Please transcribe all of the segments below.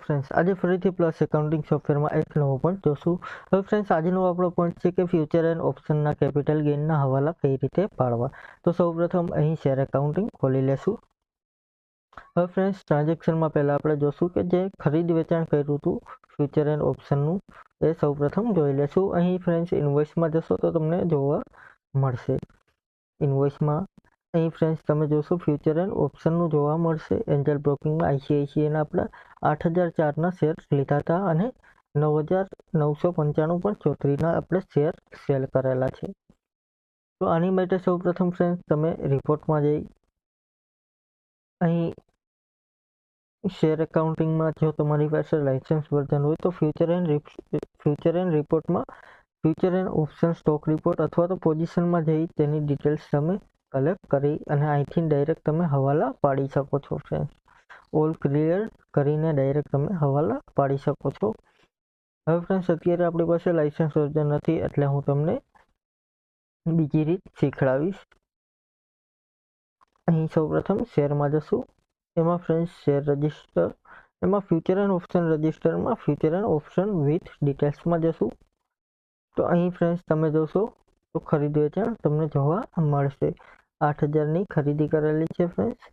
Friends आज फरीथी plus accounting software में एक नवो पॉइंट जोशुं। हवे फ्रेंड्स आजनो आपणो पॉइंट छे कि फ्यूचर एंड ऑप्शन ना केपिटल गेन ना हवाला कई रीते पाडवा। तो सौप्रथम अहीं शेर एकाउंटिंग खोली लेशुं। हवे फ्रेंड्स ट्रांजेक्शन में पहला आपणे जोशुं कि जे खरीद वेचाण कर्युं हतुं फ्यूचर एंड ऑप्शन नुं ए सौप्रथम जोई लेशुं। अहीं फ्रेंड्स इनवॉइस में जशो तो तमने जोवा मळशे। इनवॉइस में अहीं फ्रेंड्स तमे जोशो फ्यूचर एंड ऑप्शन नुं जोवा मळशे। एंजल ब्रोकिंग में आईसीआईसीआई ना आपणे 8004 ना शेर लीधा था अने 9995 पर 34 ना आपणे शेर सेल करेला छे। तो आनी माटे सौप्रथम फ्रेंड्स तमे रिपोर्ट में जई अहीं शेर एकाउंटिंग में जो तमारी पासे लाइसेंस वर्जन होय तो फ्यूचर एंड रिपोर्ट में future and option stock report अथवा तो पोजीशन में जई तेनी डिटेल्स तमे कलेक्ट करी अने आईथी डायरेक्ट तमे हवाला पाड़ी शको छो। फ्रेंड्स ऑल क्लियर करीने डायरेक्ट तमे हवाला पाड़ी शको छो। हवे फ्रेंड्स अत्यारे आपणी पासे लाइसेंस वर्जन नथी एटले हूँ तमने बीजी रीत शीखवाड़ीश। अहीं सौप्रथम शेर में जशुं। एमां फ्रेंड्स शेर रजिस्टर एमां फ्यूचर एंड ऑप्शन रजिस्टर में future and option with details में जशुं। तो अहीं फ्रेंड्स तमे जोशो तो खरीद वेचाण तमने जोवा मळशे। 8000 नी खरीदी करेली छे फ्रेंड्स।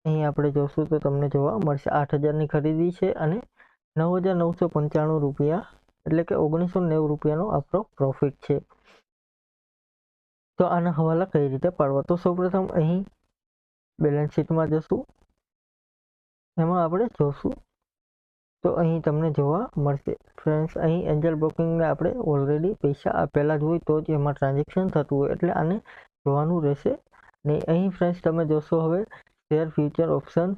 अहीं आपणे जोशुं तो तमने जोवा मळशे 8000 नी खरीदी छे अने 9995 रुपया एटले के 1990 रुपयानो आपणो प्रॉफिट छे। तो आना हवाला कई रीते पाडवा। तो सौप्रथम अहीं बेलेंस शीट में जशुं। एमां आपणे जोशुं तो अहीं तमने जोवा मळशे। फ्रेंड्स अहीं एंजल ब्रोकिंग ने आपणे ऑलरेडी पैसा आपेला ज होय तो ज एमां ट्रांजेक्शन थतुं होय एटले आने जोवानुं रहेशे ने। अहीं फ्रेंड्स तमे जोशो हवे शेर फ्यूचर ऑप्शन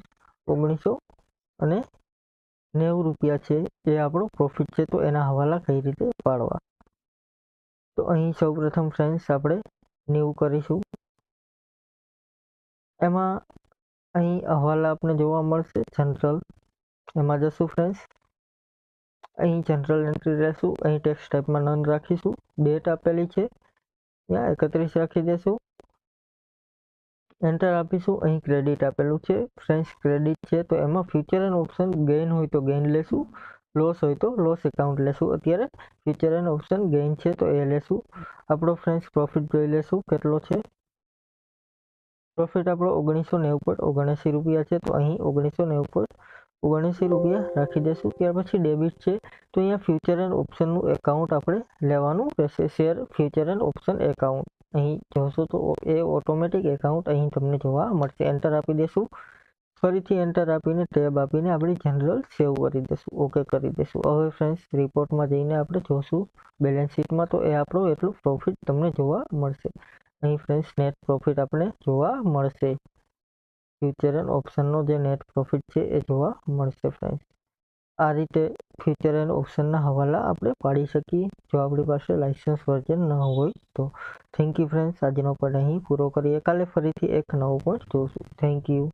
1990 रुपया छे ए आपणो प्रॉफिट छे। तो एना हवाला कई रीते पाडवा। तो अहीं सौप्रथम फ्रेंड्स आपणे न्यू करीशुं। एमां अहीं हवाला आपणे जोवा मळशे जनरल। एमां जशुं फ्रेंड्स अहीं जनरल एंट्री लेशुं। अहीं टेक्स्ट टाइप में नन राखीशुं। डेट आपेली छे या 31 राखी देशुं। एंटर आपीशुं। अहीं क्रेडिट आपेलुं छे फ्रेंड्स क्रेडिट छे तो एमां फ्यूचर एंड ऑप्शन गेन होय तो गेन लेशुं, लॉस होय तो लॉस एकाउंट लेशुं। अत्यारे फ्यूचर एंड ऑप्शन गेन छे तो ए लेशुं। आपणो फ्रेंड्स प्रॉफिट जोई लेशुं केटलो छे। प्रॉफिट आपणो 1990.79 रुपया छे तो अहीं 1990.79 रुपया राखी देशुं। त्यार पछी डेबिट छे तो अहींया फ्यूचर एंड ऑप्शन नुं एकाउंट आपणे लेवानुं रहेशे। शेर फ्यूचर एंड ऑप्शन एकाउंट अहीं जोशो तो ए ऑटोमेटिक एकाउंट अहीं तमने जोवा मळशे। एंटर आपी देशुं। फरीथी एंटर आपीने टेब आपीने आपणी जनरल सेव करी देशुं, ओके करी देशुं। हवे फ्रेंड्स रिपोर्ट में जईने आपणे जोशुं बेलेंस शीट में तो ए आपणो एटलो प्रॉफिट तमने जोवा मळशे। अहीं फ्रेंड्स नेट प्रॉफिट आपणे जोवा मळशे। फ्यूचर एंड ऑप्शन नो जे नेट प्रॉफिट छे ए जोवा मळशे। फ्रेंड्स आ रीते फ्यूचर एंड ऑप्शन ना हवाला आपणे पाड़ी शकीए जो आपणी पासे लाइसेंस वर्जन न होय तो। Thank you friends. आजनो पॉइंट अहीं पूरो करीए। काले फरीथी एक नवो पॉइंट जोशुं। Thank you.